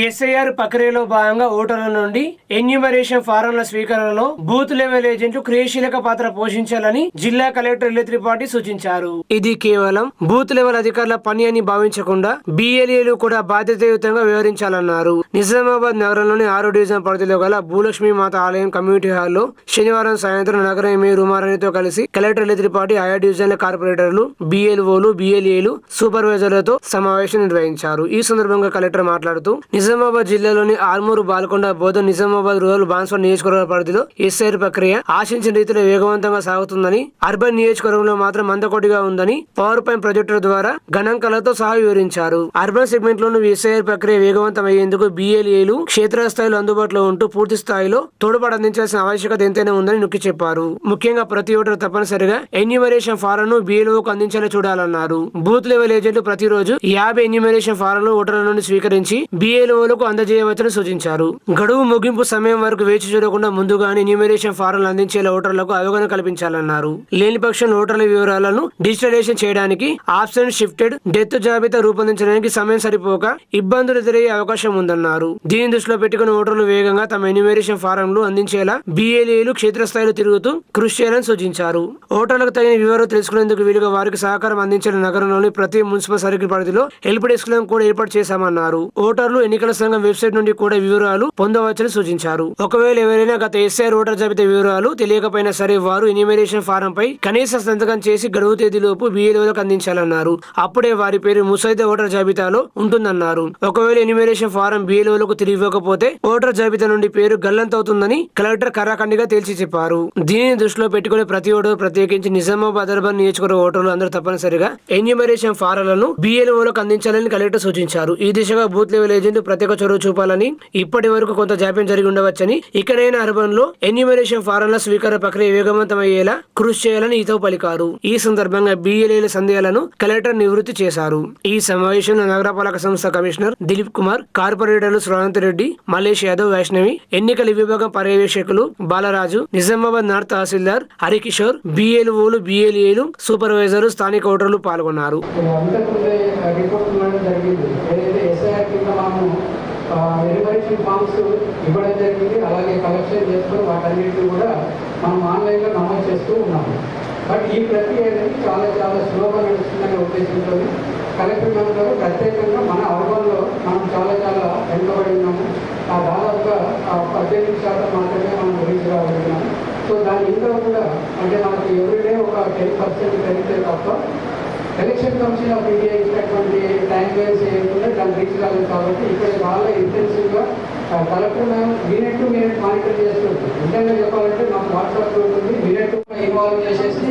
SIR ప్రక్రియలో భాగంగా ఓటర్ల నుండి ఎన్యూమరేషన్ ఫారంల స్వీకరణలో బూత్ లెవెల్ ఏజెంట్లు క్రియాశీలక పాత్ర పోషించాలని జిల్లా కలెక్టర్ ఎల్ త్రిపాఠి సూచించారు. ఇది కేవలం బూత్ లెవెల్ అధికారుల పని అని భావించకుండా బిఎల్ఏలు కూడా బాధ్యతాయుతంగా వ్యవహరించాలన్నారు. నిజామాబాద్ నగరంలోని 6 డివిజన్ పరిధిలో గల భూలక్ష్మి మాత ఆలయం కమ్యూనిటీ హాల్లో శనివారం సాయంత్రం నగర ఎమ్మెల్యే ఉమారాణితో కలిసి కలెక్టర్ ఎల్ త్రిపాఠి ఆయా డివిజన్ల కార్పొరేటర్లు, బిఎల్ఓలు, బిఎల్ఏలు, సూపర్వైజర్లతో సమావేశం నిర్వహించారు. ఈ సందర్భంగా కలెక్టర్ మాట్లాడుతూ నిజామాబాద్ జిల్లాలోని ఆర్మూరు, బాల్కొండ, బోధన్, నిజామాబాద్ రూరల్, బాన్స్వాడ నియోజకవర్గ పరిధిలో ఎస్ఐఆర్ ప్రక్రియ ఆశించిన రీతిలో వేగవంతంగా సాగుతుందని, అర్బన్ నియోజకవర్గంలో మాత్రం మందకొడిగా ఉందని పవర్ పాయింట్ ప్రొజెక్టర్ ద్వారా గణాంకాలతో సహా వివరించారు. అర్బన్ సెగ్మెంట్ లోను ఎస్ఐఆర్ ప్రక్రియ వేగవంతం అయ్యేందుకు బిఎల్ఏలు క్షేత్రస్థాయిలో అందుబాటులో ఉంటూ పూర్తి స్థాయిలో తోడ్పాటు అందించాల్సిన ఆవశ్యకత ఎంతైనా ఉందని నొక్కి చెప్పారు. ముఖ్యంగా ప్రతి ఓటరు తప్పనిసరిగా ఎన్యూమరేషన్ ఫారంను బిఎల్ఓకు అందించేలా చూడాలన్నారు. బూత్ లెవెల్ ఏజెంట్లు ప్రతిరోజు 50 ఎన్యూమరేషన్ ఫారంలు ఓటర్ల నుండి స్వీకరించి బిఎల్ఓలకు అందజేయవచ్చని సూచించారు. గడువు ముగింపు సమయం వరకు వేచి చూడకుండా ముందుగానే ఎన్యూమరేషన్ ఫారంలు అందించేలా ఓటర్లకు అవగాహన కల్పించాలన్నారు. లేని పక్షంలో ఓటర్ల వివరాలను డిజిటలైజేషన్ చేయడానికి ఆబ్సెంట్, షిఫ్టెడ్, డెత్ జాబితా రూపొందించడానికి సమయం సరిపోక ఇబ్బందులు ఎదురయ్యే అవకాశం ఉందన్నారు. దీన్ని దృష్టిలో పెట్టుకుని ఓటర్లు వేగంగా తమ ఎన్యూమరేషన్ ఫారంలు అందించేలా బిఎల్ఏలు క్షేత్రస్థాయిలో తిరుగుతూ కృషి చేయాలని సూచించారు. ఓటర్లకు తగిన వివరాలు తెలుసుకునేందుకు వీలుగా వారికి సహకారం అందించిన నగరంలోని ప్రతి మున్సిపల్ సర్కిల్ పరిధిలో హెల్ప్ డెస్క్ లను కూడా ఏర్పాటు చేశామన్నారు. ఓటర్లు ఎన్నికల సంఘం వెబ్సైట్ నుండి కూడా వివరాలు పొందవచ్చని సూచించారు. ఒకవేళ ఎవరైనా గత ఎస్ఐఆర్ ఓటర్ జాబితా వివరాలు తెలియకపోయినా సరే వారు ఎన్యూమరేషన్ ఫారం పై కనీస సంతకం చేసి గడువు తేదీలోపు బిఎల్ఓలకు అందించాలన్నారు. అప్పుడే వారి పేరు ముసాయిదా ఓటర్ జాబితాలో ఉంటుందన్నారు. ఒకవేళ ఎన్యూమరేషన్ ఫారం బిఎల్ఓలకు తిరిగి ఇవ్వకపోతే ఓటర్ జాబితా నుండి పేరు గల్లంతవుతుందని కలెక్టర్ కరాఖండిగా తేల్చి చెప్పారు. దీనిని దృష్టిలో పెట్టుకుని ప్రతి ఓటరు, ప్రత్యేకించి నిజామాబాద్ అర్బన్ నియోజకవర్గ ఓటర్లు అందరూ తప్పనిసరిగా ఎన్యూమరేషన్ ఫారాలను బిఎల్ఓలకు అందించాలని కలెక్టర్ సూచించారు. ఈ దిశగా బూత్ లెవెల్ ఏజెంట్ ప్రత్యేక చొరవ చూపాలని, ఇప్పటి వరకు కొంత జాప్యం జరిగి ఉండవచ్చని, ఇకనైనా అర్బన్ లో ఎన్యూమరేషన్ ఫారంల స్వీకార ప్రక్రియ వేగవంతమయ్యేలా కృషి చేయాలని హితవు పలికారు. ఈ సందర్భంగా బిఎల్ఏల సందేహాలను కలెక్టర్ నివృత్తి చేశారు. ఈ సమావేశంలో నగరపాలక సంస్థ కమిషనర్ దిలీప్ కుమార్, కార్పొరేటర్లు శ్రవంత్ రెడ్డి, మల్లేష్ యాదవ్, వైష్ణవి, ఎన్నికల విభాగం పర్యవేక్షకులు బాలరాజు, నిజామాబాద్ నార్త్ తహసీల్దార్ హరికిషోర్, బిఎల్ఓలు, బిఎల్ఏలు, సూపర్వైజర్లు, స్థానిక ఓటర్లు పాల్గొన్నారు. ఎన్యూమరేషన్ ఫామ్స్ ఇవ్వడం జరిగింది. అలాగే కలెక్షన్ చేసుకొని వాటన్నిటిని కూడా మనం ఆన్లైన్లో నమోదు చేస్తూ ఉన్నాము. బట్ ఈ ప్రక్రియ అనేది చాలా స్లోగా నడుస్తుందనే ఉద్దేశంతో కలెక్టర్ గారు ప్రత్యేకంగా మన అర్బన్లో మనం చాలా వెనుకబడి ఉన్నాము. దాదాపుగా 18% మాత్రమే మనం రీచ్ రాగలుగుతున్నాము. సో దాని ఇంకా కూడా అంటే మనకి ఎవ్రీడే ఒక 10% పెరిగితే తప్ప ఎలక్షన్ కమిషన్ ఆఫ్ ఇండియా ఇచ్చినటువంటి టైం వేస్ చేయకుండా దాన్ని రీచ్ కాలేదు. కాబట్టి ఇక్కడ చాలా ఇంటెన్సివ్గా collector minute to minute monitor చేస్తుంటుంది. నిజంగా చెప్పాలంటే నాకు వాట్సాప్ ఉంటుంది, మినిట్ ఇన్వాల్వ్ చేసేసి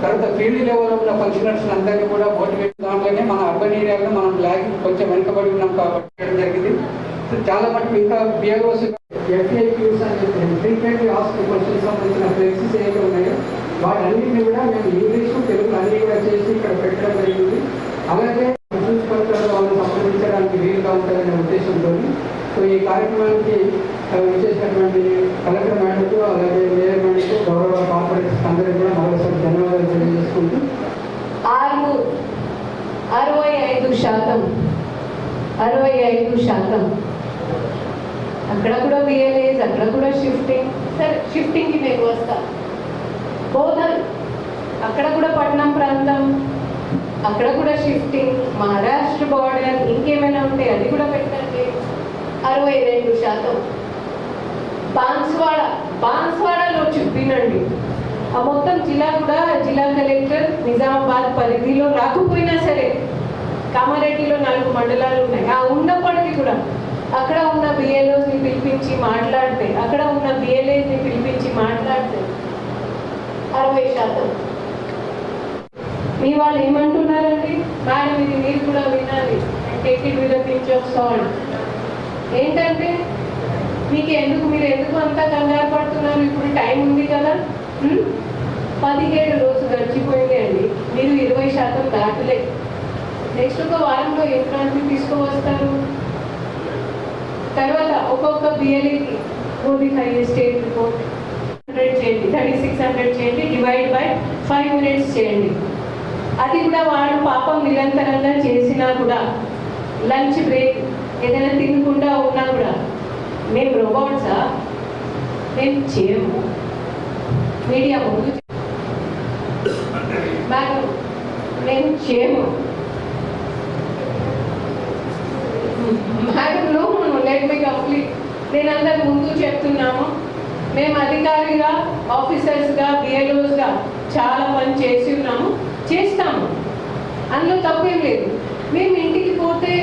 తర్వాత ఫీల్డ్ లెవెల్లో ఉన్న ఫంక్షనర్స్ అందరినీ కూడా మోటివేట్ దాంట్లోనే మన అర్బన్ ఏరియాలో మనం లాగింగ్ కొంచెం వెనుకబడి ఉన్నాం కాబట్టి చేయడం జరిగింది. చాలా మటుకు ఇంకా బిఎల్ఓస్ ఎఫ్ఏక్యూస్ అని చెప్పి ఫ్రీక్వెంట్లీ ఆస్క్డ్ క్వశ్చన్స్ సంబంధించిన ఫ్లెక్సీస్ ఏవైతే ఉన్నాయో వాటన్నింటినీ కూడా మేము ఇంగ్లీషు, తెలుగు అన్నీ కూడా చేసి ఇక్కడ పెట్టడం జరిగింది. అలాగే ప్రిన్సిపల్ వాళ్ళని సంప్రదించడానికి వీలుగా ఉంటుందనే ఉద్దేశంతో సో ఈ కార్యక్రమానికి విశేషమైనటువంటి కలెక్టర్ మేడంకు, అలాగే మేయర్ మేడంకు, గౌరవ కార్పొరేటర్స్ అందరికీ కూడా మరోసారి ధన్యవాదాలు తెలియజేసుకుంటూ 65% అక్కడ కూడా బిఎల్ఏస్, అక్కడ కూడా షిఫ్టింగ్. సరే, షిఫ్టింగ్కి నేను వస్తాను. బోధన్ అక్కడ కూడా పట్నం ప్రాంతం, అక్కడ కూడా షిఫ్టింగ్. మహారాష్ట్ర బార్డర్ ఇంకేమైనా ఉంటే అది కూడా పెట్టండి. 62%. బాన్స్వాడలో చెప్పినండి. ఆ మొత్తం జిల్లా కూడా జిల్లా కలెక్టర్ నిజామాబాద్ పరిధిలో రాకపోయినా సరే కామారెడ్డిలో 4 మండలాలు ఉన్నాయి. ఆ ఉన్నప్పటికీ కూడా అక్కడ ఉన్న బిఎల్ఓస్ని పిలిపించి మాట్లాడితే, అక్కడ ఉన్న బిఎల్ఏస్ని పిలిపించి మాట్లాడితే 60%. మీ వాళ్ళు ఏమంటున్నారండి? మేడం ఇది మీరు కూడా వినాలి. Take it with pinch of salt. ఏంటంటే మీరు ఎందుకు అంతా కంగారు పడుతున్నారు? ఇప్పుడు టైం ఉంది కదా. 17 రోజులు గడిచిపోయింది అండి. మీరు 20% దాటలేదు. నెక్స్ట్ ఒక వారంలో ఏ క్రాంతి తీసుకువస్తారు? తర్వాత ఒక్కొక్క బిఎల్ఏకి మోడిఫై స్టేట్ రిపోర్ట్ 100 చేయండి, 3600 చేయండి, డివైడ్ బై 5 minutes చేయండి. అది కూడా వాడు పాపం నిరంతరంగా చేసినా కూడా లంచ్ బ్రేక్ ఏదైనా తినకుండా ఉన్నా కూడా మేము రోబోట్సా? మేము చేయము. మీడియా ముందు మేము చేయము. మేడంలో లెట్ మీ కంప్లీట్. నేను అందరి ముందు చెప్తున్నాము, మేము అధికారిగా, ఆఫీసర్స్గా, బిఎల్ఓస్గా చాలా పని చేసి ఉన్నాము, చేస్తాము. అందులో తప్పేం లేదు. మేము ఇంటికి పోతే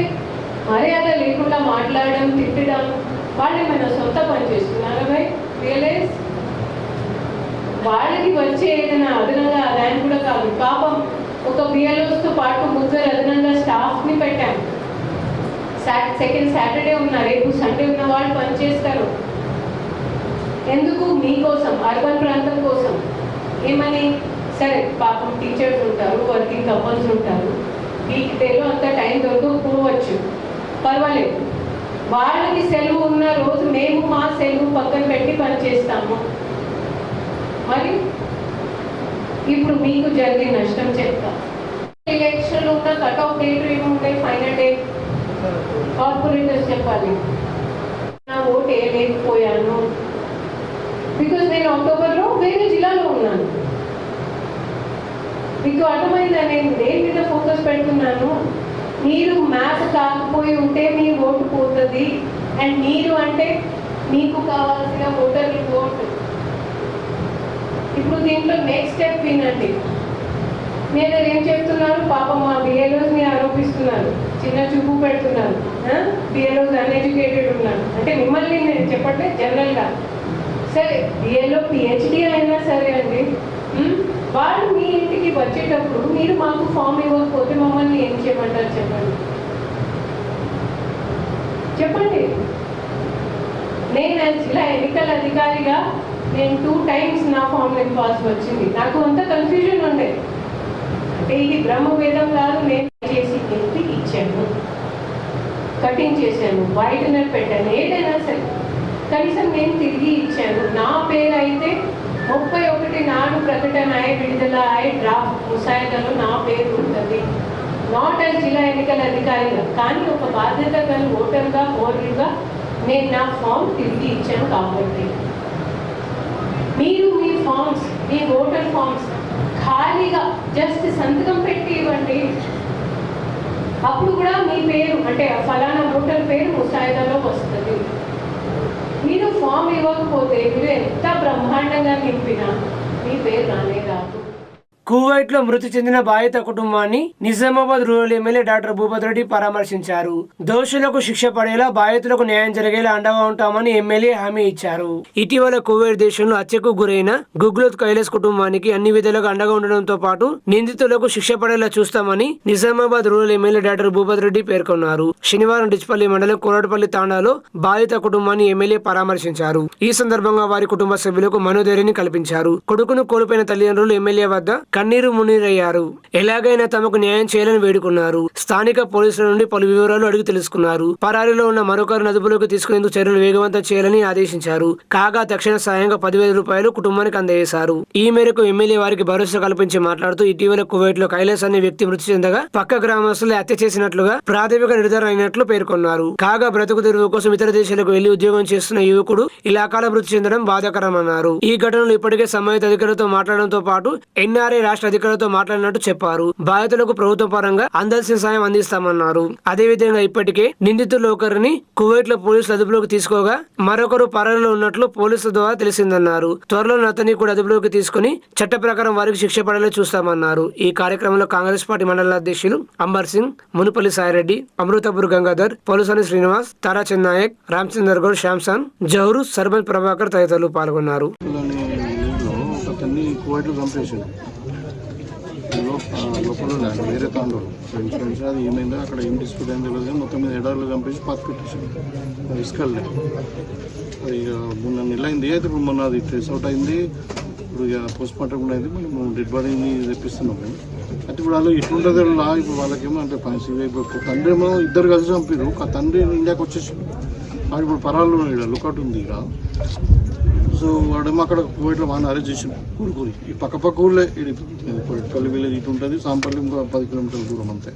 మర్యాద లేకుండా మాట్లాడడం, తిట్టడం, వాళ్ళు ఏమైనా సొంత పని చేస్తున్నారా? భయ్ రియలైజ్ వాళ్ళకి వచ్చే ఏదైనా అదనంగా దాన్ని కూడా కాదు. పాపం ఒక బిఎల్ఓస్తో పాటు 3 అదనంగా స్టాఫ్ని పెట్టాము. సెకండ్ సాటర్డే ఉన్న, రేపు సండే ఉన్న వాళ్ళు పనిచేస్తారు. ఎందుకు? మీకోసం, అర్బన్ ప్రాంతం కోసం. ఏమని? సరే పాపం టీచర్స్ ఉంటారు, వర్కింగ్ కపుల్స్ ఉంటారు, వీక్ డేలో అంత టైం దొరకకపోవచ్చు, పర్వాలేదు. వాళ్ళకి సెలవు ఉన్న రోజు మేము మా సెలవు పక్కన పెట్టి పనిచేస్తాము. మరి ఇప్పుడు మీకు జరిగే నష్టం చెప్తా. ఎలక్షన్లో ఉన్న కట్ ఆఫ్ డేట్ ఏముంటాయి? ఫైనల్ డేట్ కార్పొరేటర్స్ చెప్పాలి. నా ఓటు వేయలేకపోయాను బికాజ్ నేను అక్టోబర్లో వేరే జిల్లాలో ఉన్నాను. మీకు అర్థమైందా? నేను దేని మీద ఫోకస్ పెడుతున్నాను? మీరు మ్యాప్ కాకపోయి ఉంటే మీ ఓటు పోతుంది. అండ్ మీరు అంటే మీకు కావాల్సిన ఓటర్లు ఓటు. ఇప్పుడు దీంట్లో నెక్స్ట్ స్టెప్ వినండి. నేను ఏం చెప్తున్నాను? పాపం మా బిఎల్ఓస్ని ఆరోపిస్తున్నారు, చిన్న చూపు పెడుతున్నారు. బిఎల్ఓస్ అన్ఎడ్యుకేటెడ్ ఉన్నారు అంటే మిమ్మల్ని నేను చెప్పట్లేదు, జనరల్గా. సరే బిఎల్ఓ పిహెచ్డి అయినా సరే అండి, వాళ్ళు మీ ఇంటికి వచ్చేటప్పుడు మీరు మాకు ఫామ్ ఇవ్వకపోతే మమ్మల్ని ఏం చేయమంటారు? చెప్పండి చెప్పండి. నేను జిల్లా ఎన్నికల అధికారిగా నేను 2 times నా ఫామ్ నింపాల్సి వచ్చింది. నాకు అంత కన్ఫ్యూజన్ ఉండే. అంటే ఇది బ్రహ్మవేదం కాదు. నేను చేసి ఇంటికి ఇచ్చాను, కటింగ్ చేశాను, వైట్నర్ పెట్టాను, ఏదైనా సరే కనీసం నేను తిరిగి ఇచ్చాను. నా పేరు అయితే 31 నాడు ప్రకటన అయి విడుదల అయి డ్రాఫ్ట్ ముసాయిదాలో నా పేరు ఉంటుంది. నాట్ యాజ్ జిల్లా ఎన్నికల అధికారిగా, కానీ ఒక బాధ్యత గల ఓటర్గా, పౌరులుగా నేను నా ఫామ్ తిరిగి ఇచ్చాను. కాబట్టి మీరు మీ ఫామ్స్, మీ ఓటర్ ఫామ్స్ ఖాళీగా జస్ట్ సంతకం పెట్టి ఇవ్వండి. అప్పుడు కూడా మీ పేరు అంటే ఫలానా ఓటర్ పేరు ముసాయిదాలో వస్తుంది. మీరు ఫామ్ ఇవ్వకపోతే మీరు ఎంత బ్రహ్మాండంగా నింపినా మీ పేరు రానే రాదు. కువైట్ లో మృతి చెందిన బాధిత కుటుంబాన్ని Nizamabad rural MLA doctor Bhupath Reddy పరామర్శించారు. దోషులకు శిక్ష పడేలా, బాధితులకు న్యాయం జరిగేలా అండగా ఉంటామని ఎమ్మెల్యే హామీ ఇచ్చారు. ఇటీవల కువైట్ దేశంలో హత్యకు గురైన గుగ్లోత్ కైలాస్ కుటుంబానికి అన్ని విధాలుగా అండగా ఉండడంతో పాటు నిందితులకు శిక్ష పడేలా చూస్తామని Nizamabad rural MLA doctor Bhupath Reddy పేర్కొన్నారు. శనివారం డిచ్పల్లి మండలం కోరటపల్లి తాండాలో బాధిత కుటుంబాన్ని ఎమ్మెల్యే పరామర్శించారు. ఈ సందర్భంగా వారి కుటుంబ సభ్యులకు మనోధైర్యాన్ని కల్పించారు. కొడుకును కోల్పోయిన తల్లిదండ్రులు ఎమ్మెల్యే వద్ద కన్నీరు మున్నీరయ్యారు. ఎలాగైనా తమకు న్యాయం చేయాలని వేడుకున్నారు. స్థానిక పోలీసుల నుండి పలు వివరాలు అడిగి తెలుసుకున్నారు. పరారీలో ఉన్న మరొకరు అదుపులోకి తీసుకునేందుకు చర్యలు వేగవంతం చేయాలని ఆదేశించారు. కాగా తక్షణ సాయంగా 10,000 రూపాయలు కుటుంబానికి అందజేశారు. ఈ మేరకు ఎమ్మెల్యే వారికి భరోసా కల్పించి మాట్లాడుతూ ఇటీవల కువైట్ లో కైలాస్ అనే వ్యక్తి మృతి చెందగా పక్క గ్రామస్తులు హత్య చేసినట్లుగా ప్రాథమిక నిర్ధారణ అయినట్లు పేర్కొన్నారు. కాగా బ్రతుకు తెరువు కోసం ఇతర దేశాలకు వెళ్లి ఉద్యోగం చేస్తున్న యువకుడు ఇలాకాల మృతి చెందడం బాధాకరమన్నారు. ఈ ఘటనలో ఇప్పటికే సంబంధిత అధికారులతో మాట్లాడడంతో పాటు ఎన్ఆర్ఐ రాష్ట్ర అధికారులతో మాట్లాడినట్టు చెప్పారు. బాధితులకు ప్రభుత్వ పరంగా అందాల్సిన సాయం అందిస్తామన్నారు. అదేవిధంగా ఇప్పటికే నిందితుల్లో ఒకరిని కువైట్ లో పోలీసులు అదుపులోకి తీసుకోగా మరొకరు పరారీలో ఉన్నట్లు పోలీసుల ద్వారా తెలిసిందన్నారు. త్వరలో అతన్ని కూడా అదుపులోకి తీసుకుని చట్ట ప్రకారం వారికి శిక్ష పడేలా చూస్తామన్నారు. ఈ కార్యక్రమంలో కాంగ్రెస్ పార్టీ మండల అధ్యక్షులు అంబర్ సింగ్, మునుపల్లి సాయిరెడ్డి, అమృతపూర్ గంగాధర్, పోలుసాని శ్రీనివాస్, తారాచంద్ నాయక్, రామచందర్ గౌడ్, శ్యామ్సాన్, జహూరు, సర్పంచ్ ప్రభాకర్ తదితరులు పాల్గొన్నారు. లోపల వేరే తాండూరు ఇన్సూరెన్స్ అది ఏమైందో అక్కడ ఏం డిస్ప్యూట్ అయిందో తెలియదు. మొత్తం మీద ఎడార్లు చంపేసి పాత పెట్టేసాను. ఇసుకల్ని అది ఇక 3 నెలలు అయింది. అయితే ఇప్పుడు మొన్న అది ట్రేస్ అవుట్ అయింది. ఇప్పుడు ఇక పోస్ట్ మార్టం కూడా అయింది. మనం డెడ్ బాడీని తెప్పిస్తున్నాం. అయితే ఇప్పుడు వాళ్ళు ఇట్లుంటుంది లా. ఇప్పుడు వాళ్ళకేమో అంటే ఇప్పుడు తండ్రి ఏమో 2 కలిసి చంపారు. తండ్రి ఇండియాకి వచ్చేసి వాడు ఇప్పుడు పరాల్లో ఇక్కడ లుకౌట్ ఉంది ఇక. సో వాడేమో అక్కడ కువైట్లో వాడిని అరెస్ట్ చేసిన కూరుకూరి. ఈ పక్క ఊళ్ళే ఇది కొట్టపల్లి విలేజ్ ఇటు ఉంటుంది. సాంపల్లి ఇంకో 10 కిలోమీటర్ల దూరం అంతే.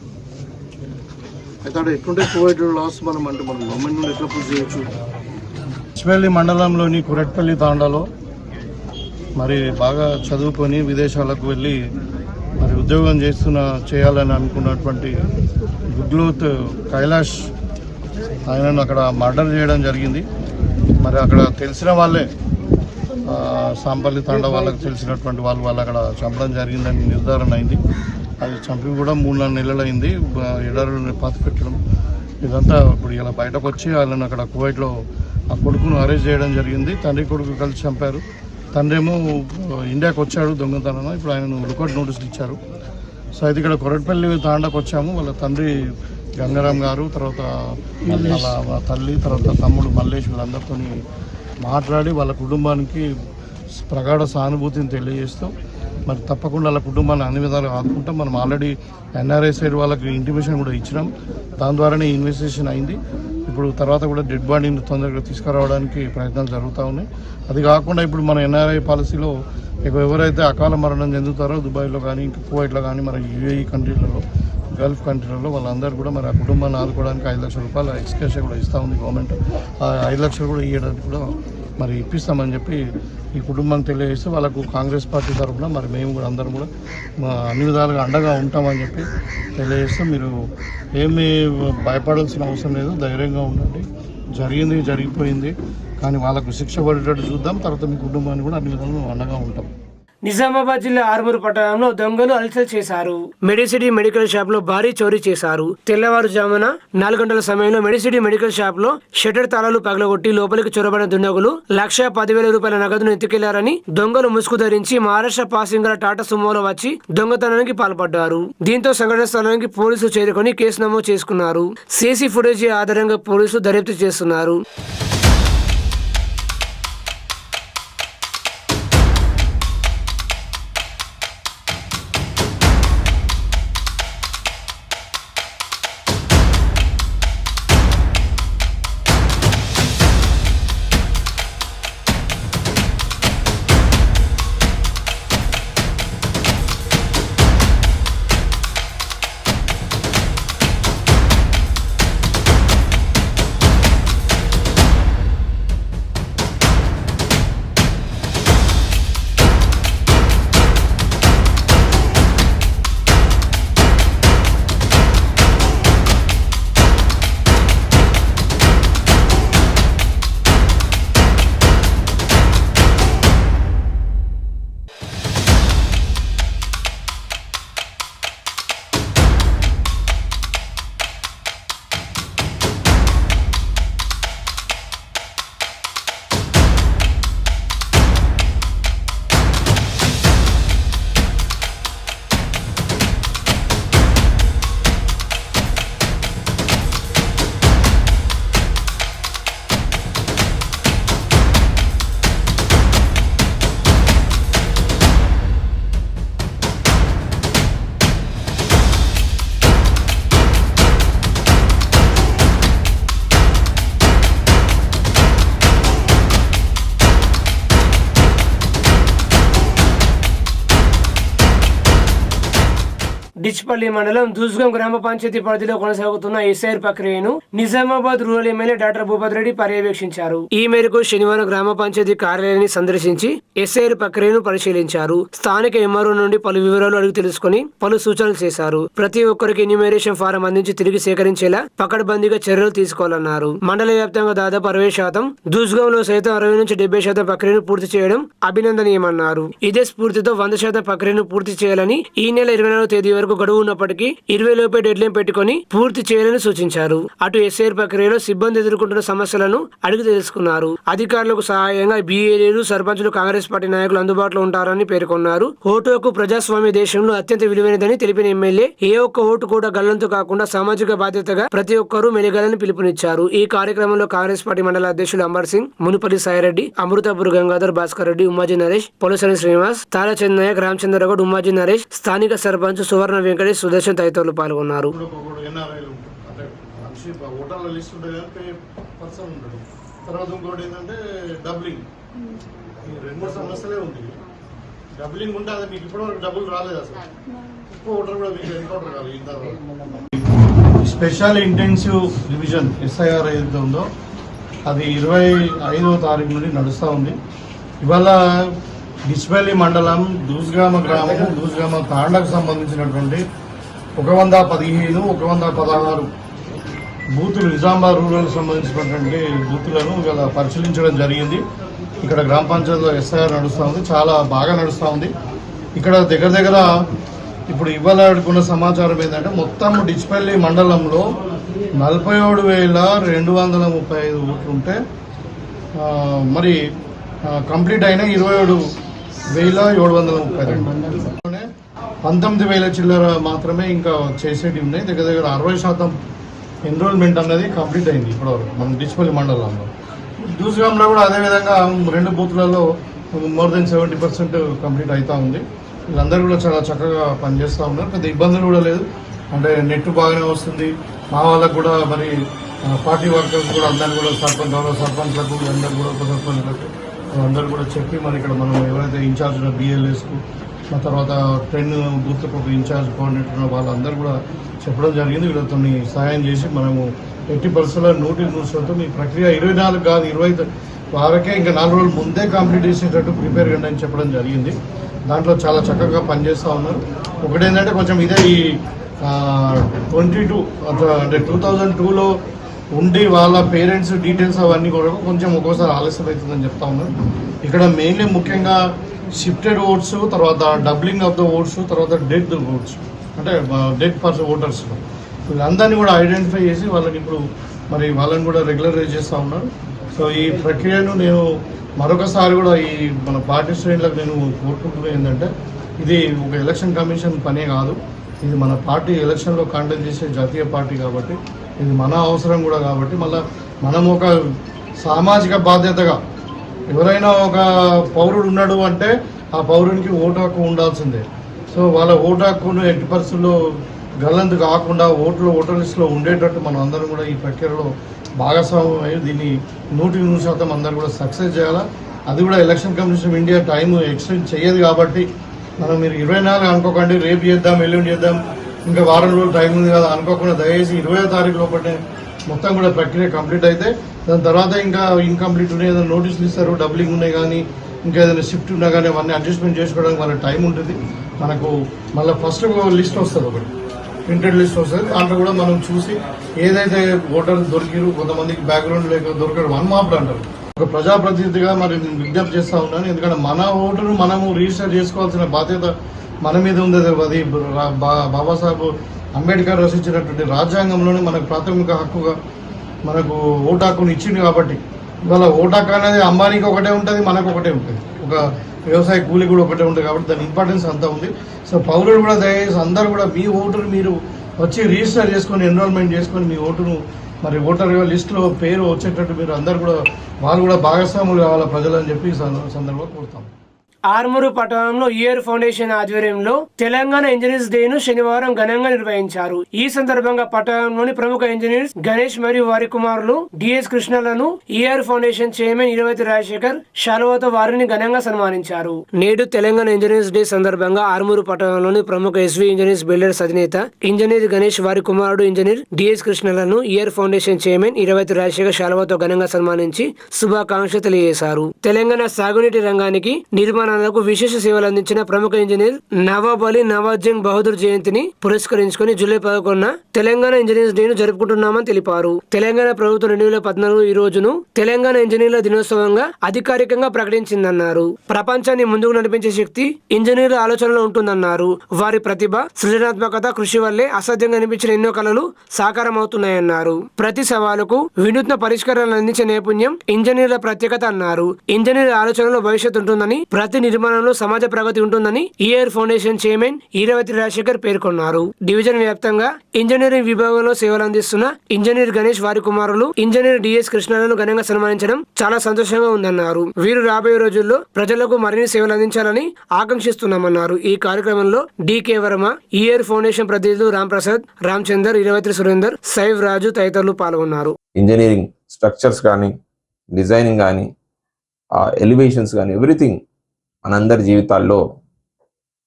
అయితే అక్కడ ఎట్లుంటే కోవిడ్ లాస్ మనం అంటే మనం గవర్నమెంట్ నుండి ఎట్లా పూజ చేయొచ్చు. చివెల్లి మండలంలోని కురట్పల్లి తాండాలో మరి బాగా చదువుకొని విదేశాలకు వెళ్ళి మరి ఉద్యోగం చేయాలని అనుకున్నటువంటి గుగ్లోత్ కైలాష్ ఆయనను అక్కడ మర్డర్ చేయడం జరిగింది. మరి అక్కడ తెలిసిన వాళ్ళే సాంపల్లి తాండా వాళ్ళకి తెలిసినటువంటి వాళ్ళు అక్కడ చంపడం జరిగిందని నిర్ధారణ అయింది. అది చంపి కూడా 3-4 నెలలు అయింది. ఎడారులను పాతి పెట్టడం ఇదంతా ఇప్పుడు ఇలా బయటకు వచ్చి వాళ్ళని అక్కడ కువైట్లో ఆ కొడుకును అరెస్ట్ చేయడం జరిగింది. తండ్రి కొడుకు కలిసి చంపారు. తండ్రి ఏమో ఇండియాకి వచ్చాడు దొంగతనం. ఇప్పుడు ఆయనను లుకౌట్ నోటీసులు ఇచ్చారు. సో అయితే ఇక్కడ కొరట్పల్లి తాండాకు వచ్చాము. వాళ్ళ తండ్రి గంగారాం గారు, తర్వాత వాళ్ళ తల్లి, తర్వాత తమ్ముడు మల్లేష్ వీళ్ళందరితో మాట్లాడి వాళ్ళ కుటుంబానికి ప్రగాఢ సానుభూతిని తెలియజేస్తూ మరి తప్పకుండా వాళ్ళ కుటుంబాన్ని అన్ని విధాలు ఆదుకుంటాం. మనం ఆల్రెడీ ఎన్ఆర్ఐ సైడ్ వాళ్ళకి ఇంటిమేషన్ కూడా ఇచ్చినాం. దాని ద్వారానే ఇన్వెస్టిగేషన్ అయింది. ఇప్పుడు తర్వాత కూడా డెడ్ బాడీని తొందరగా తీసుకురావడానికి ప్రయత్నాలు జరుగుతూ ఉన్నాయి. అది కాకుండా ఇప్పుడు మన ఎన్ఆర్ఐ పాలసీలో ఎవరైతే అకాల మరణం చెందుతారో దుబాయ్లో కానీ ఇంకా కువైట్లో కానీ మన యూఏఈ కంట్రీలలో గల్ఫ్ కంట్రీలలో వాళ్ళందరూ కూడా మరి ఆ కుటుంబాన్ని ఆదుకోవడానికి 5 లక్షల రూపాయల ఎక్స్కేష కూడా ఇస్తూ ఉంది గవర్నమెంట్. ఆ 5 లక్షలు కూడా ఇవ్వడానికి కూడా మరి ఇప్పిస్తామని చెప్పి ఈ కుటుంబానికి తెలియజేస్తే వాళ్ళకు కాంగ్రెస్ పార్టీ తరఫున మరి మేము కూడా అందరం కూడా అన్ని విధాలుగా అండగా ఉంటామని చెప్పి తెలియజేస్తే మీరు ఏమీ భయపడాల్సిన అవసరం లేదు, ధైర్యంగా ఉండండి. జరిగిపోయింది కానీ వాళ్ళకు శిక్ష పడేటట్టు చూద్దాం. తర్వాత మీ కుటుంబాన్ని కూడా అన్ని విధాలుగా అండగా ఉంటాం. నిజామాబాద్ జిల్లా ఆర్మూరు పట్టణంలో దొంగలు అలసలు చేశారు. మెడిసిటీ మెడికల్ షాప్ లో భారీ చోరీ చేశారు. తెల్లవారుజామున 4 గంటల సమయంలో మెడిసిటీ మెడికల్ షాప్ లో షట్టర్ తాళాలు పగలగొట్టి లోపలికి చొరబడిన దుండగులు 1,10,000 రూపాయల నగదును ఎత్తుకెళ్లారని దొంగలు ముసుగు ధరించి మహారాష్ట్ర పాసింగ్ గల టాటా సుమోలో వచ్చి దొంగతనానికి పాల్పడ్డారు. దీంతో సంఘటన స్థలానికి పోలీసులు చేరుకొని కేసు నమోదు చేసుకున్నారు. సీసీ ఫుటేజీ ఆధారంగా పోలీసులు దర్యాప్తు చేస్తున్నారు. డిచ్పల్లి మండలం దూస్గం గ్రామ పంచాయతీ పరిధిలో కొనసాగుతున్న ఎస్ఐఆర్ ప్రక్రియను Nizamabad rural MLA doctor Bhupath Reddy పర్యవేక్షించారు. ఈ మేరకు శనివారం గ్రామ పంచాయతీ కార్యాలయాన్ని సందర్శించి ఎస్ఐఆర్ ప్రక్రియను పరిశీలించారు. స్థానిక ఎంఆర్ఓ నుండి పలు వివరాలు అడిగి తెలుసుకుని పలు సూచనలు చేశారు. ప్రతి ఒక్కరికి ఎన్యూమరేషన్ ఫారం అందించి తిరిగి సేకరించేలా పకడ్బందీగా చర్యలు తీసుకోవాలన్నారు. మండల వ్యాప్తంగా దాదాపు 60%, దూస్గంలో సైతం 60 నుంచి 70% ప్రక్రియను పూర్తి చేయడం అభినందనీయమన్నారు. ఇదే స్ఫూర్తితో 100% ప్రక్రియను పూర్తి చేయాలని ఈ నెల 24వ తేదీ వరకు గడువు ఉన్నప్పటికీ 20 లోపే డెడ్ లైన్ పెట్టుకుని పూర్తి చేయాలని సూచించారు. అటు ఎస్ఐఆర్ ప్రక్రియలో సిబ్బంది ఎదుర్కొంటున్న సమస్యలను అడిగి తెలుసుకున్నారు. అధికారులకు సహాయంగా బీఏలు, సర్పంచులు, కాంగ్రెస్ పార్టీ నాయకులు అందుబాటులో ఉంటారని పేర్కొన్నారు. ఓటు హక్కు ప్రజాస్వామ్య దేశంలో అత్యంత విలువైనదని తెలిపిన ఎమ్మెల్యే ఏ ఒక్క ఓటు కూడా గల్లంతు కాకుండా సామాజిక బాధ్యతగా ప్రతి ఒక్కరూ మెలగాలని పిలుపునిచ్చారు. ఈ కార్యక్రమంలో కాంగ్రెస్ పార్టీ మండల అధ్యక్షులు అంబర్ సింగ్, మునుపల్లి సాయిరెడ్డి, అమృతాపూర్ గంగాధర్, భాస్కర్ రెడ్డి, ఉమ్మాజీ నరేష్, పొలసరి శ్రీనివాస్, తారాచంద్ నాయక్, రామచంద్రగౌడ్, ఉమ్మాజీ నరేష్, స్థానిక సర్పంచ్ సువర్ణ వెంకటేష్, సుదర్శన్ తదితరులు పాల్గొన్నారు. తర్వాత ఇంకోటి ఏంటంటే డబ్లింగ్, ఈ 2-3 సమస్యలే ఉంది. డబ్లింగ్ ఉంటే అది మీకు ఇప్పటివరకు డబ్బులు రాలేదు. అసలు ఎక్కువ ఓటర్ కూడా మీకు ఎన్కౌంటర్ కాదు. స్పెషల్ ఇంటెన్సివ్ రివిజన్ SIR ఏదైతే ఉందో అది 25వ తారీఖు నుండి నడుస్తూ ఉంది. ఇవాళ డిచ్పల్లి మండలం దూస్గామ గ్రామం దూస్గామ తాండకు సంబంధించినటువంటి 115, 116 బూతులు నిజామాబాద్ రూరల్ సంబంధించినటువంటి బూతులను ఇవాళ పరిశీలించడం జరిగింది. ఇక్కడ గ్రామ పంచాయతీలో SIR నడుస్తూ ఉంది, చాలా బాగా నడుస్తూ ఉంది. ఇక్కడ దగ్గర ఇప్పుడు ఇవ్వాలనుకున్న సమాచారం ఏంటంటే మొత్తం డిచ్పల్లి మండలంలో 47,235 ఓట్లు ఉంటే మరి కంప్లీట్ అయిన 27,732. 19,000 చిల్లర మాత్రమే ఇంకా చేసేటివి ఉన్నాయి. దగ్గర 60% ఎన్రోల్మెంట్ అనేది కంప్లీట్ అయింది ఇప్పటివరకు మన డిచ్పల్లి మండలంలో. దూస్గాంలో కూడా అదేవిధంగా 2 బూత్లలో మోర్ దెన్ 70% కంప్లీట్ అవుతూ ఉంది. వీళ్ళందరూ కూడా చాలా చక్కగా పనిచేస్తూ ఉన్నారు, పెద్ద ఇబ్బందులు కూడా లేదు. అంటే నెట్ బాగానే వస్తుంది. మా వాళ్ళకు కూడా మరి పార్టీ వర్కర్స్ కూడా అందరూ కూడా గౌరవ సర్పంచ్లకు అందరూ కూడా ఉప సర్పంచ్లకు అందరూ కూడా చెప్పి మరి ఇక్కడ మనం ఎవరైతే ఇన్ఛార్జ్ BLSకు ఆ తర్వాత 10 బూత్లకు ఒక ఇన్ఛార్జ్ కోఆర్డినేటర్ వాళ్ళందరూ కూడా చెప్పడం జరిగింది. వీళ్ళతో సహాయం చేసి మనము 80% 100% మీ ప్రక్రియ 24 కాదు 20 వారకే ఇంకా 4 రోజుల ముందే కంప్లీట్ చేసేటట్టు ప్రిపేర్ కండి అని చెప్పడం జరిగింది. దాంట్లో చాలా చక్కగా పనిచేస్తూ ఉన్నారు. ఒకటేంటంటే కొంచెం ఇదే ఈ 22 అంటే 2002లో ఉండి వాళ్ళ పేరెంట్స్ డీటెయిల్స్ అవన్నీ కూడా కొంచెం ఒక్కోసారి ఆలస్యం అవుతుందని చెప్తా ఉన్నారు. ఇక్కడ మెయిన్లీ ముఖ్యంగా షిఫ్టెడ్ ఓట్స్, తర్వాత డబ్లింగ్ ఆఫ్ ద ఓట్స్, తర్వాత డెడ్ ఓట్స్ అంటే డెడ్ పర్సన్ ఓటర్స్ వీళ్ళందరినీ కూడా ఐడెంటిఫై చేసి వాళ్ళకి ఇప్పుడు మరి వాళ్ళని కూడా రెగ్యులరైజ్ చేస్తూ ఉన్నారు. సో ఈ ప్రక్రియను నేను మరొకసారి కూడా ఈ మన పార్టీ శ్రేణులకు నేను కోరుకుంటున్నది ఏంటంటే ఇది ఒక ఎలక్షన్ కమిషన్ పనే కాదు, ఇది మన పార్టీ ఎలక్షన్లో కండక్ట్ చేసే జాతీయ పార్టీ కాబట్టి ఇది మన అవసరం కూడా కాబట్టి మళ్ళీ మనం ఒక సామాజిక బాధ్యతగా ఎవరైనా ఒక పౌరుడు ఉన్నాడు అంటే ఆ పౌరునికి ఓటు హక్కు ఉండాల్సిందే. సో వాళ్ళ ఓటు హక్కును 80% గల్లంతు కాకుండా ఓటర్ లిస్టులో ఉండేటట్టు మనం అందరం కూడా ఈ ప్రక్రియలో భాగస్వామ్యం అయ్యి దీన్ని 100% అందరూ కూడా సక్సెస్ చేయాలా. అది కూడా election Commission of India time extend చేయదు కాబట్టి మనం మీరు 24 అనుకోకండి, రేపు చేద్దాం ఎల్లుండి చేద్దాం ఇంకా వారం రోజులు టైం ఉంది కదా అనుకోకుండా దయచేసి 20వ తారీఖు లోపలే మొత్తం కూడా ప్రక్రియ కంప్లీట్ అయితే దాని తర్వాత ఇంకా ఇన్కంప్లీట్ ఉన్నాయి ఏదైనా నోటీసులు ఇస్తారు, డబ్లింగ్ ఉన్నాయి కానీ ఇంకా ఏదైనా షిఫ్ట్ ఉన్నా కానీ అవన్నీ అడ్జస్ట్మెంట్ చేసుకోవడానికి వాళ్ళ టైం ఉంటుంది. మనకు మళ్ళీ ఫస్ట్ లిస్ట్ వస్తుంది, ఒకటి ప్రింటెడ్ లిస్ట్ వస్తుంది. దాంట్లో కూడా మనం చూసి ఏదైతే ఓటర్ దొరికిరు కొంతమందికి బ్యాక్గ్రౌండ్ లేక దొరకరు అన్మాప్డ్ అంటారు. ఒక ప్రజాప్రతినిధిగా మరి నేను విజ్ఞప్తి చేస్తూ ఉన్నాను, ఎందుకంటే మన ఓటును మనము రిజిస్టర్ చేసుకోవాల్సిన బాధ్యత మన మీద ఉంది. అది బాబాసాహెబ్ అంబేద్కర్ రచించినటువంటి రాజ్యాంగంలోనే మనకు ప్రాథమిక హక్కుగా మనకు ఓటు హక్కును ఇచ్చింది కాబట్టి ఇవాళ ఓటు హక్కు అనేది అంబానీకి ఒకటే ఉంటుంది, మనకు ఒకటే ఉంటుంది, ఒక వ్యవసాయ కూలి కూడా ఒకటే ఉంటుంది కాబట్టి దాని ఇంపార్టెన్స్ అంతా ఉంది. సో పౌరులు కూడా దయచేసి అందరూ కూడా మీ ఓటును మీరు వచ్చి రిజిస్టర్ చేసుకొని ఎన్రోల్మెంట్ చేసుకొని మీ ఓటును మరి ఓటర్ లిస్టులో పేరు వచ్చేటట్టు మీరు అందరు కూడా వాళ్ళు కూడా భాగస్వాములు కావాలా ప్రజలు అని చెప్పి సందర్భంగా కోరుతాం. ఆర్మూరు పట్టణంలో ఇయర్ ఫౌండేషన్ ఆధ్వర్యంలో తెలంగాణ ఇంజనీర్స్ డే ను శనివారం ఘనంగా నిర్వహించారు. ఈ సందర్భంగా పట్టణంలోని ప్రముఖ ఇంజనీర్స్ గణేష్ మరియు వారి కుమారులు DS కృష్ణలను ఇయర్ ఫౌండేషన్ చైర్మన్ ఇరవతి రాజశేఖర్ శాలువాతో వారిని ఘనంగా సన్మానించారు. నేడు తెలంగాణ ఇంజనీర్స్ డే సందర్భంగా ఆర్మూరు పట్టణంలోని ప్రముఖ SV ఇంజనీర్స్ బిల్డర్స్ అధినేత ఇంజనీర్ గణేష్ వారి కుమారుడు ఇంజనీర్ DS కృష్ణలను ఇయర్ ఫౌండేషన్ చైర్మన్ ఇరవతి రాజశేఖర్ శాలువాతో ఘనంగా సన్మానించి శుభాకాంక్షలు తెలియజేశారు. తెలంగాణ సాగునీటి రంగానికి నిర్మాణ విశేష సేవలు అందించిన ప్రముఖ ఇంజనీర్ నవాబ్ అలీ నవాజ్ జంగ్ బహదూర్ జయంతిని పురస్కరించుకుని జూలై 11న తెలంగాణ ఇంజనీర్స్ డే ను జరుపుకుంటున్నామని తెలిపారు. తెలంగాణ ప్రభుత్వం 2014 ఈ రోజును తెలంగాణ ఇంజనీర్ల దినోత్సవంగా అధికారికంగా ప్రకటించిందన్నారు. ప్రపంచాన్ని ముందుకు నడిపించే శక్తి ఇంజనీర్ల ఆలోచనలో ఉంటుందన్నారు. వారి ప్రతిభ, సృజనాత్మకత, కృషి వల్లే అసాధ్యంగా అనిపించిన ఎన్నో కళలు సాకారం అవుతున్నాయన్నారు. ప్రతి సవాలుకు వినూత్న పరిష్కారాలను అందించే నైపుణ్యం ఇంజనీర్ల ప్రత్యేకత అన్నారు. ఇంజనీర్ల ఆలోచనలో భవిష్యత్తు ఉంటుందని, ప్రతి నిర్మాణంలో సమాజ ప్రగతి ఉంటుందని year foundation chairman Iravati Rajasekhar పేర్కొన్నారు. డివిజన్ వ్యాప్తంగా ఇంజనీరింగ్ విభాగంలో సేవలు అందిస్తున్న ఇంజనీర్ గణేష్ వారి కుమారులు ఇంజనీర్ DS కృష్ణలను ఘనంగా సన్మానించడం చాలా సంతోషంగా ఉందన్నారు. వీరు రాబోయే రోజుల్లో ప్రజలకు మరిన్ని సేవలు అందించాలని ఆకాంక్షిస్తున్నామన్నారు. ఈ కార్యక్రమంలో DK వర్మ, ఇయర్ ఫౌండేషన్ ప్రతినిధులు రామ్ ప్రసాద్, రామచందర్, ఇరవతి సురేందర్, సైవ్ రాజు తదితరులు పాల్గొన్నారు. ఇంజనీరింగ్ స్ట్రక్చర్స్ కానీ, డిజైనింగ్ కానీ, ఎలివేషన్స్ కానీ, ఎవ్రీథింగ్ మనందరి జీవితాల్లో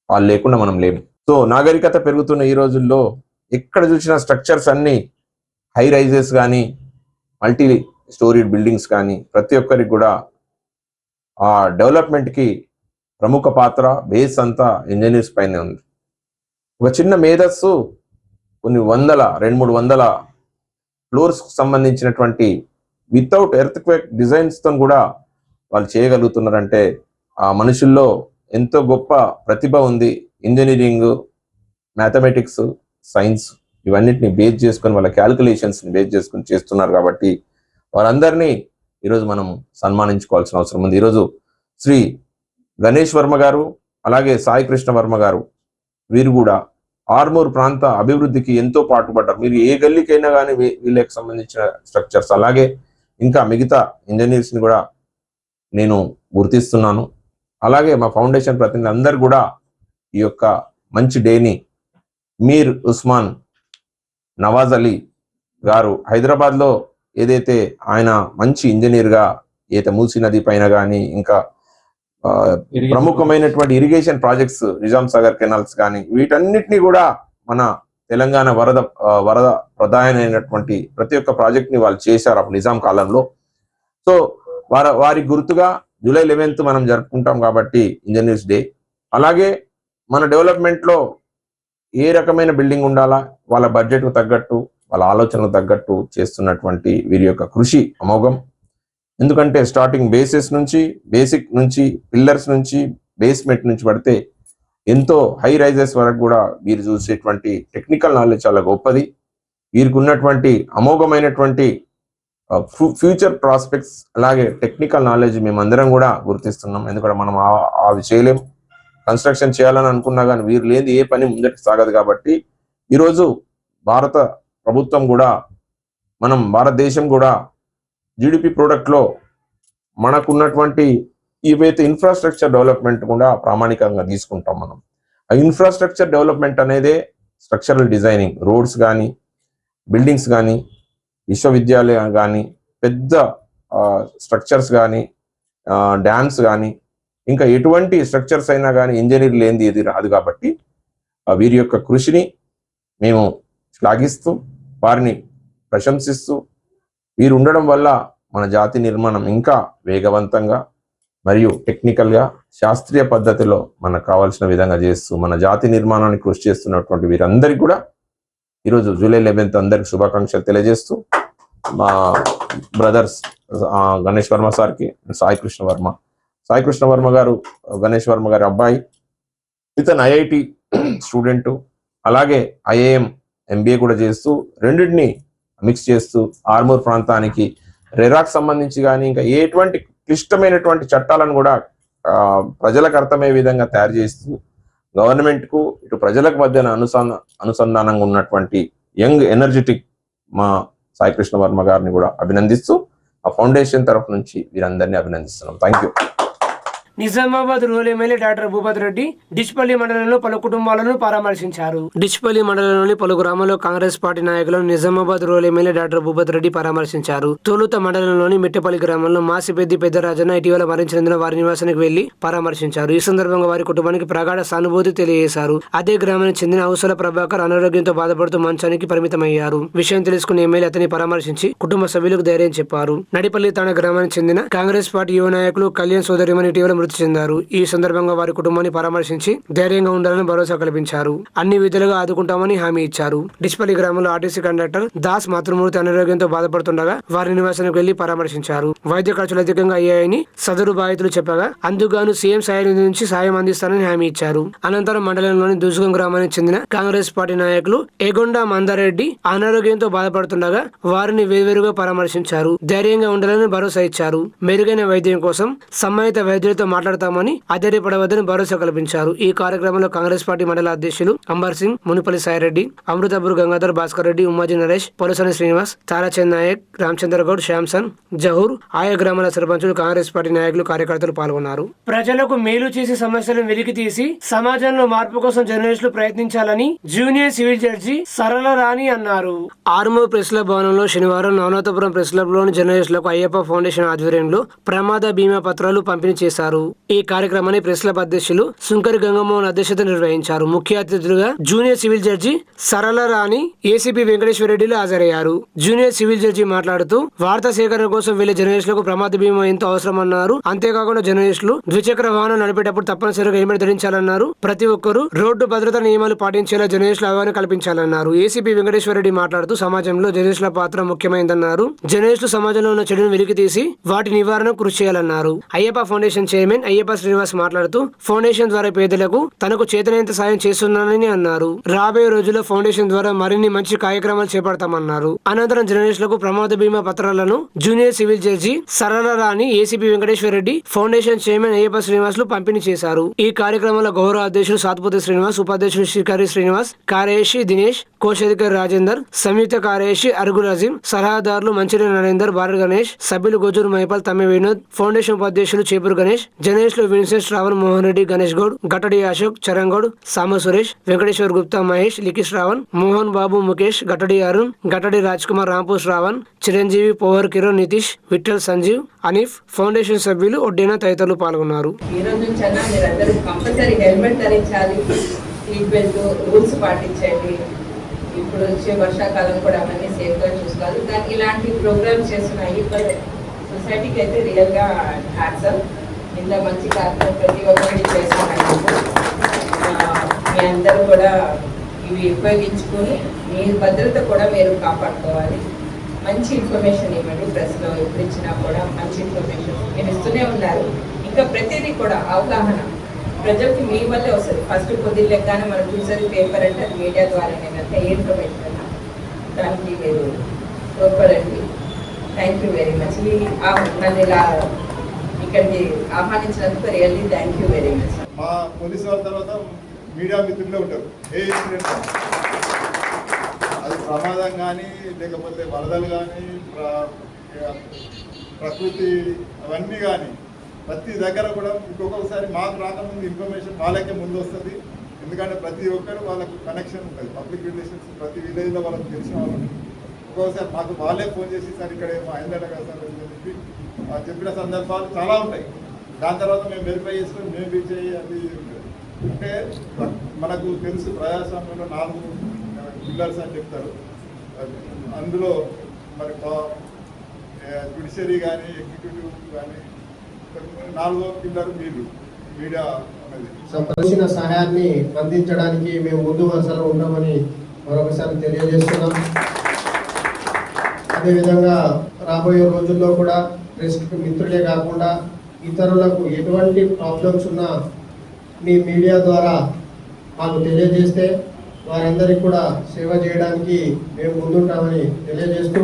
వాళ్ళు లేకుండా మనం లేము. సో నాగరికత పెరుగుతున్న ఈ రోజుల్లో ఎక్కడ చూసిన స్ట్రక్చర్స్ అన్ని హై రైజెస్ కానీ మల్టీ స్టోరీడ్ బిల్డింగ్స్ కానీ ప్రతి ఒక్కరికి కూడా ఆ డెవలప్మెంట్కి ప్రముఖ పాత్ర, బేస్ అంతా ఇంజనీర్స్ పైనే ఉంది. ఒక చిన్న మేధస్సు కొన్ని 200-300 ఫ్లోర్స్ సంబంధించినటువంటి వితౌట్ ఎర్త్ క్వేక్ డిజైన్స్తో కూడా వాళ్ళు చేయగలుగుతున్నారంటే ఆ మనుషుల్లో ఎంతో గొప్ప ప్రతిభ ఉంది. ఇంజనీరింగ్, మ్యాథమెటిక్స్, సైన్స్ ఇవన్నిటిని బేస్ చేసుకొని వాళ్ళ క్యాలిక్యులేషన్స్ని బేస్ చేసుకొని చేస్తున్నారు. కాబట్టి వారందరినీ ఈరోజు మనం సన్మానించుకోవాల్సిన అవసరం ఉంది. ఈరోజు శ్రీ గణేష్ వర్మ గారు, అలాగే సాయి కృష్ణ వర్మ గారు, వీరు కూడా ఆర్మూర్ ప్రాంత అభివృద్ధికి ఎంతో పాటుపడ్డారు. మీరు ఏ గల్లీకైనా కానీ వీళ్ళకి సంబంధించిన స్ట్రక్చర్స్, అలాగే ఇంకా మిగతా ఇంజనీర్స్ని కూడా నేను గుర్తిస్తున్నాను. అలాగే మా ఫౌండేషన్ ప్రతినిధులు అందరూ కూడా ఈ యొక్క మంచి డేని మీర్ ఉస్మాన్ నవాజ్ అలీ గారు హైదరాబాద్లో ఏదైతే ఆయన మంచి ఇంజనీర్గా ఏదైతే మూసీ నది పైన కానీ ఇంకా ప్రముఖమైనటువంటి irrigation projects, Nizam Sagar canals కానీ వీటన్నిటిని కూడా మన తెలంగాణ వరద ప్రధానమైనటువంటి ప్రతి ఒక్క ప్రాజెక్ట్ ని వాళ్ళు చేశారు అప్పుడు నిజాం కాలంలో. సో వారి గుర్తుగా జూలై 11th మనం జరుపుకుంటాం కాబట్టి ఇంజనీర్స్ డే. అలాగే మన డెవలప్మెంట్ లో ఏ రకమైన బిల్డింగ్ ఉండాలా, వాళ్ళ బడ్జెట్ కు తగ్గట్టు, వాళ్ళ ఆలోచనకు తగ్గట్టు చేస్తున్నటువంటి వీరి యొక్క కృషి అమోఘం. ఎందుకంటే స్టార్టింగ్ బేసిక్ నుంచి పిల్లర్స్ నుంచి బేస్మెంట్ నుంచి పడితే ఎంతో హై రైజెస్ వరకు కూడా వీరు చూసేటువంటి టెక్నికల్ నాలెడ్జ్ చాలా గొప్పది. వీరికి ఉన్నటువంటి అమోఘమైనటువంటి ఫ్యూచర్ ప్రాస్పెక్ట్స్, అలాగే టెక్నికల్ నాలెడ్జ్ మేమందరం కూడా గుర్తిస్తున్నాం. ఎందుకంటే మనం అవి చేయలేం. కన్స్ట్రక్షన్ చేయాలని అనుకున్నా కానీ వీరు లేని ఏ పని ముందరికి సాగదు. కాబట్టి ఈరోజు భారత ప్రభుత్వం కూడా, భారతదేశం కూడా జీడిపి ప్రోడక్ట్లో మనకున్నటువంటి ఏవైతే ఇన్ఫ్రాస్ట్రక్చర్ డెవలప్మెంట్ కూడా ప్రామాణికంగా తీసుకుంటాం మనం. ఆ ఇన్ఫ్రాస్ట్రక్చర్ డెవలప్మెంట్ అనేదే స్ట్రక్చరల్ డిజైనింగ్, రోడ్స్ కానీ, బిల్డింగ్స్ కానీ, విశ్వవిద్యాలయం కానీ, పెద్ద స్ట్రక్చర్స్ కానీ, డ్యామ్స్ కానీ, ఇంకా ఎటువంటి స్ట్రక్చర్స్ అయినా కానీ ఇంజనీర్ లేనిది ఇది రాదు. కాబట్టి వీరి యొక్క కృషిని మేము శ్లాఘిస్తూ, వారిని ప్రశంసిస్తూ, వీరు ఉండడం వల్ల మన జాతి నిర్మాణం ఇంకా వేగవంతంగా మరియు టెక్నికల్గా శాస్త్రీయ పద్ధతిలో మనకు కావాల్సిన విధంగా చేస్తూ మన జాతి నిర్మాణానికి కృషి చేస్తున్నటువంటి వీరందరికీ కూడా ఈరోజు జూలై 11th అందరికి శుభాకాంక్షలు తెలియజేస్తూ, మా బ్రదర్స్ గణేష్ వర్మ సార్కి, సాయి కృష్ణ వర్మ గారు గణేష్ వర్మ గారి అబ్బాయి, ఇతను ఐఐటి స్టూడెంట్, అలాగే ఐఐఎం MBA కూడా చేస్తూ రెండింటిని మిక్స్ చేస్తూ ఆర్మూర్ ప్రాంతానికి రెరాక్ సంబంధించి కానీ ఇంకా ఎటువంటి క్లిష్టమైనటువంటి చట్టాలను కూడా ప్రజలకు అర్థమయ్యే విధంగా తయారు చేస్తూ గవర్నమెంట్ కు ఇటు ప్రజలకు మధ్యన అనుసంధానంగా ఉన్నటువంటి యంగ్ ఎనర్జెటిక్ మా సాయి కృష్ణ వర్మ గారిని కూడా అభినందిస్తూ ఆ ఫౌండేషన్ తరఫు నుంచి వీరందరినీ అభినందిస్తున్నాం. Thank you. Nizamabad rural MLA doctor Bhupathi Reddy Dichpally మండలంలో పలు కుటుంబాలను పరామర్శించారు. డిచ్పల్లి మండలంలోని పలు గ్రామాల్లో కాంగ్రెస్ పార్టీ నాయకులను Nizamabad rural MLA doctor Bhupathi Reddy పరామర్శించారు. తొలుత మండలంలోని మిట్టపల్లి గ్రామంలో మాసిపెద్ది పెద్దరాజన్న ఇటీవల మరణించినందున వారి నివాసానికి వెళ్లి పరామర్శించారు. ఈ సందర్భంగా వారి కుటుంబానికి ప్రగాఢ సానుభూతి తెలియజేశారు. అదే గ్రామానికి చెందిన అవసర ప్రభాకర్ అనారోగ్యంతో బాధపడుతూ మంచానికి పరిమితమయ్యారు. విషయం తెలుసుకున్న ఎమ్మెల్యే అతని పరామర్శించి కుటుంబ సభ్యులకు ధైర్యం చెప్పారు. నడిపల్లి తాండా గ్రామానికి చెందిన కాంగ్రెస్ పార్టీ యువ నాయకులు కళ్యాణ్ సోదరిమణి ఇటీవల మృతి చెందారు. ఈ సందర్భంగా వారి కుటుంబాన్ని పరామర్శించి ధైర్యంగా ఉండాలని భరోసా కల్పించారు. అన్ని విధులుగా ఆదుకుంటామని హామీ ఇచ్చారు. డిచ్పల్లి గ్రామంలో ఆర్టీసీ కండక్టర్ దాస్ మాతృమూర్తి అనారోగ్యంతో బాధపడుతుండగా వారి నివాసానికి వెళ్లి పరామర్శించారు. వైద్య ఖర్చులు అధికంగా అయ్యాయని సదరు బాధితులు చెప్పగా అందుకుగాను సీఎం సాయం నిధి నుంచి సాయం అందిస్తానని హామీ ఇచ్చారు. అనంతరం మండలంలోని దుసుగం గ్రామానికి చెందిన కాంగ్రెస్ పార్టీ నాయకులు ఎగొండ మందారెడ్డి అనారోగ్యంతో బాధపడుతుండగా వారిని వేరువేరుగా పరామర్శించారు. ధైర్యంగా ఉండాలని భరోసా ఇచ్చారు. మెరుగైన వైద్యం కోసం సంబంధిత వైద్యులతో మాట్లాడతామని అధైర్యపడవద్దని భరోసా కల్పించారు. ఈ కార్యక్రమంలో కాంగ్రెస్ పార్టీ మండల అధ్యక్షులు అంబర్ సింగ్, మునిపల్లి సాయిరెడ్డి, అమృతపూర్ గంగాధర్, భాస్కర్ రెడ్డి, ఉమ్మాజీ నరేష్, పొలసని శ్రీనివాస్, తారాచంద్ నాయక్, రామచంద్ర గౌడ్, శ్యామ్సన్, జహూర్, ఆయా గ్రామాల సర్పంచులు, కాంగ్రెస్ పార్టీ నాయకులు, కార్యకర్తలు పాల్గొన్నారు. ప్రజలకు మేలు చేసే సమస్యలను వెలికి తీసి సమాజంలో మార్పు కోసం జర్నలిస్టులు ప్రయత్నించాలని జూనియర్ సివిల్ జడ్జి సరళ రాణి అన్నారు. ఆర్మూర్ ప్రెస్ క్లబ్ భవనంలో శనివారం నవనాథపురం ప్రెస్ క్లబ్ లోని జర్నలిస్టులకు అయ్యప్ప ఫౌండేషన్ ఆధ్వర్యంలో ప్రమాద బీమా పత్రాలు పంపిణీ చేశారు. ఈ కార్యక్రమాన్ని ప్రెస్ క్లబ్ అధ్యక్షులు సుంకరి గంగమోహన్ అధ్యక్షత నిర్వహించారు. ముఖ్య అతిథులుగా junior civil judge Sarala Rani, ACP Venkateswara రెడ్డిలు హాజరయ్యారు. జూనియర్ సివిల్ జడ్జి మాట్లాడుతూ వార్తా సేకరణ కోసం వెళ్లే జర్నలిస్టులకు ప్రమాద బీమా ఎంతో అవసరమన్నారు. అంతేకాకుండా జర్నలిస్టులు ద్విచక్ర వాహనం నడిపేటప్పుడు తప్పనిసరిగా హెల్మెట్ ధరించాలన్నారు. ప్రతి ఒక్కరూ రోడ్డు భద్రతా నియమాలు పాటించేలా జర్నలిస్టులు అవగాహన కల్పించాలన్నారు. ఏసీపీ వెంకటేశ్వర రెడ్డి మాట్లాడుతూ సమాజంలో జర్నలిస్టుల పాత్ర ముఖ్యమైనదన్నారు. జర్నలిస్టులు సమాజంలో ఉన్న చెడును వెలికి తీసి వాటి నివారణకు కృషి చేయాలన్నారు. అయ్యప్ప ఫౌండేషన్ చైర్మన్ అయ్యప్ప శ్రీనివాస్ మాట్లాడుతూ ఫౌండేషన్ ద్వారా పేదలకు తనకు చేతనైనంత సాయం చేస్తున్నానని అన్నారు. రాబోయే రోజుల్లో ఫౌండేషన్ ద్వారా మరిన్ని మంచి కార్యక్రమాలు చేపడతామన్నారు. అనంతరం జర్నలిస్టులకు ప్రమాద బీమా పత్రాలను junior civil judge Sarala Rani, ACP Venkateswara Reddy, foundation chairman Ayyappa Srinivas లు పంపిణీ చేశారు. ఈ కార్యక్రమంలో గౌరవ అధ్యక్షులు సాత్పూతి శ్రీనివాస్, ఉపాధ్యక్షులు శ్రీకారి శ్రీనివాస్, కార్యదర్శి దినేష్, కోశాధికారి రాజేందర్, సంయుక్త కార్యదర్శి అరుగుల్ అజీం, సలహాదారులు మంచిరేని నరేందర్, బార్ గణేష్, సభ్యులు గోజూరు మహిపాల్, తమ్మి వినోద్, ఫౌండేషన్ ఉపాధ్యక్షులు చేపూరు గణేష్, జర్నలిస్టులు విన్సెంట్, శ్రావణ్, మోహన్ రెడ్డి, గణేష్ గౌడ్, గట్టడి అశోక్, చరణ్ గౌడ్, సామ సురేష్, వెంకటేశ్వర్ గుప్తా, మహేష్, లికి శ్రావణ్, మోహన్ బాబు, ముఖేష్, గట్టడి అరుణ్, గట్టడి రాజ్ కుమార్, రాంపూర్ శ్రావణ్, చిరంజీవి, పోవర్ కిరణ్, నితీష్, విఠల్, సంజీవ్, అనీఫ్, ఫౌండేషన్ సభ్యులు ఒడ్డేనా తదితరులు పాల్గొన్నారు. ఈ రోజు నుంచి అన్నా మీరందరూ కంపల్సరీ హెల్మెట్ ధరించాలి, సీట్ బెల్ట్ రూల్స్ పాటించండి. ఇప్పుడు వచ్చే వర్షాకాలం కూడా అవన్నీ సేఫ్గా చూసుకోవాలి. దానికి ఇలాంటి ప్రోగ్రామ్స్ చేస్తున్న ఈ సొసైటీకి అయితే రియల్గా హ్యాట్సప్. ఇంత మంచి కార్యక్రమం ప్రతి ఒక్కరికి చేస్తున్నారు. మీ అందరూ కూడా ఇవి ఉపయోగించుకొని మీ భద్రత కూడా మీరు కాపాడుకోవాలి. మంచి ఇన్ఫర్మేషన్ ఇవ్వండి. ప్రెస్లో ఎప్పుడు ఇచ్చినా కూడా మంచి ఇన్ఫర్మేషన్ మీరు ఇస్తూనే ఉన్నారు. ఇంకా ప్రతిదీ కూడా అవగాహన ప్రజలకి మీ వల్లే వస్తుంది. ఫస్ట్ కొద్ది లెక్కనే మనం చూసేది పేపర్ అంటే అది మీడియా ద్వారానే కనుక ఏ ఇన్ఫర్మేషన్ అన్నా దానికి మీరు తోడ్పడండి. Thank you very much. నన్ను ఇలా ఇక్కడికి ఆహ్వానించినందుకు really thank you very much. మా పోలీసు వాళ్ళ తర్వాత మీడియా మిత్రులే ఉంటారు. ఏ ఇన్సిడెంట్ అది ప్రమాదం కానీ లేకపోతే వరదలు కానీ ప్రకృతి అవన్నీ కానీ ప్రతి దగ్గర కూడా ఇంకొకసారి మాకు రాకముందు ఇన్ఫర్మేషన్ వాళ్ళకే ముందు వస్తుంది. ఎందుకంటే ప్రతి ఒక్కరు వాళ్ళకు కనెక్షన్ ఉంటుంది. పబ్లిక్ రిలేషన్స్ ప్రతి విలేజ్లో వాళ్ళకి తెలిసిన వాళ్ళు ఒక్కొక్కసారి మాకు వాళ్ళే ఫోన్ చేసి సార్ ఇక్కడ ఏమో అయిందట కదా సార్ అని చెప్పి చెప్పిన సందర్భాలు చాలా ఉంటాయి. దాని తర్వాత మేము వెరిఫై చేసుకొని మేము రీచ్ అయ్యి అది అంటే మనకు తెలుసు ప్రజాస్వామ్యంలో 4 పిల్లర్స్ అని చెప్తారు. అందులో మరి జ్యుడిషియరీ కానీ ఎగ్జిక్యూటివ్ కానీ 4వ పిల్లర్ మీరు మీడియా అనేది. సంప్రదించిన సహాయాన్ని అందించడానికి మేము ముందు వరుసలో ఉన్నామని మరొకసారి తెలియజేస్తున్నాం. అదేవిధంగా రాబోయే రోజుల్లో కూడా ప్రెస్ మిత్రులే కాకుండా ఇతరులకు ఎటువంటి ప్రాబ్లమ్స్ ఉన్నా మీ మీడియా ద్వారా మాకు తెలియజేస్తే వారందరికీ కూడా సేవ చేయడానికి మేము ముందుంటామని తెలియజేస్తూ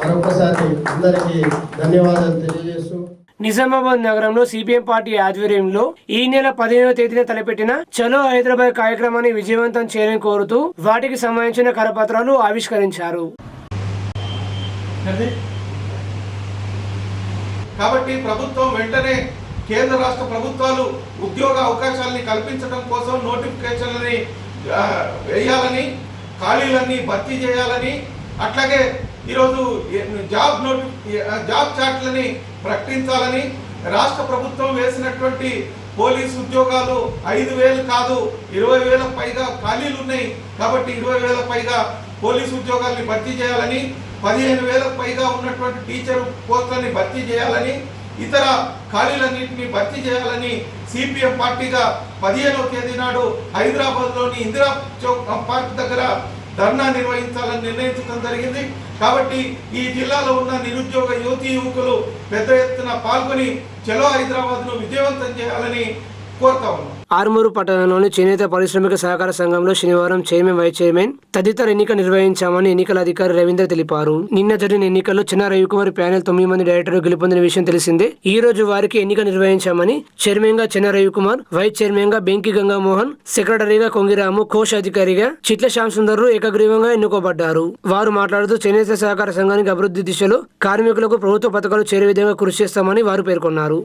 మరొకసారి అందరికీ ధన్యవాదాలు తెలియజేస్తూ నిజామాబాద్ నగరంలో సిపిఎం పార్టీ ఆధ్వర్యంలో ఈ నెల 15వ తేదీన తలపెట్టిన చలో హైదరాబాద్ కార్యక్రమాన్ని విజయవంతం చేయాలని కోరుతూ వాటికి సంబంధించిన కరపత్రాలు ఆవిష్కరించారు. కాబట్టి ప్రభుత్వం వెంటనే కేంద్ర రాష్ట్ర ప్రభుత్వాలు ఉద్యోగ అవకాశాలని కల్పించడం కోసం నోటిఫికేషన్లని వేయాలని, ఖాళీలన్నీ భర్తీ చేయాలని, అట్లాగే ఈరోజు జాబ్ చార్ట్లని ప్రకటించాలని, రాష్ట్ర ప్రభుత్వం వేసినటువంటి పోలీసు ఉద్యోగాలు 5,000 కాదు 20,000 పైగా ఖాళీలు ఉన్నాయి. కాబట్టి 20,000 పైగా పోలీసు ఉద్యోగాల్ని భర్తీ చేయాలని, 15,000 పైగా ఉన్నటువంటి టీచర్ పోస్టులని భర్తీ చేయాలని, ఇతర ఖాళీలన్నింటినీ భర్తీ చేయాలని సిపిఎం పార్టీగా 15వ తేదీ నాడు హైదరాబాద్లోని ఇందిరా చౌక్ పార్క్ దగ్గర ధర్నా నిర్వహించాలని నిర్ణయించడం జరిగింది. కాబట్టి ఈ జిల్లాలో ఉన్న నిరుద్యోగ యువతీ యువకులు పెద్ద ఎత్తున పాల్గొని చలో హైదరాబాద్ను విజయవంతం చేయాలని కోరుతా ఉన్నాం. ఆర్మూరు పట్టణంలోని చేనేత పారిశ్రామిక సహకార సంఘంలో శనివారం చైర్మన్, వైస్ చైర్మన్ తదితర ఎన్నిక నిర్వహించామని ఎన్నికల అధికారి రవీంద్ర తెలిపారు. నిన్న జరిగిన ఎన్నికల్లో చిన్న రవికుమార్ ప్యానెల్ 9 మంది డైరెక్టర్లు గెలుపొందిన విషయం తెలిసిందే. ఈ రోజు వారికి ఎన్నిక నిర్వహించామని చైర్మన్ గా చిన్న రవికుమార్, వైస్ చైర్మన్ గా బెంకి గంగామోహన్, సెక్రటరీగా కొంగిరాము, కోశాధికారిగా చిట్ల శ్యామ్ సుందర్లు ఏకగ్రీవంగా ఎన్నుకోబడ్డారు. వారు మాట్లాడుతూ చేనేత సహకార సంఘానికి అభివృద్ధి దిశలో కార్మికులకు ప్రభుత్వ పథకాలు చేరే విధంగా కృషి చేస్తామని వారు పేర్కొన్నారు.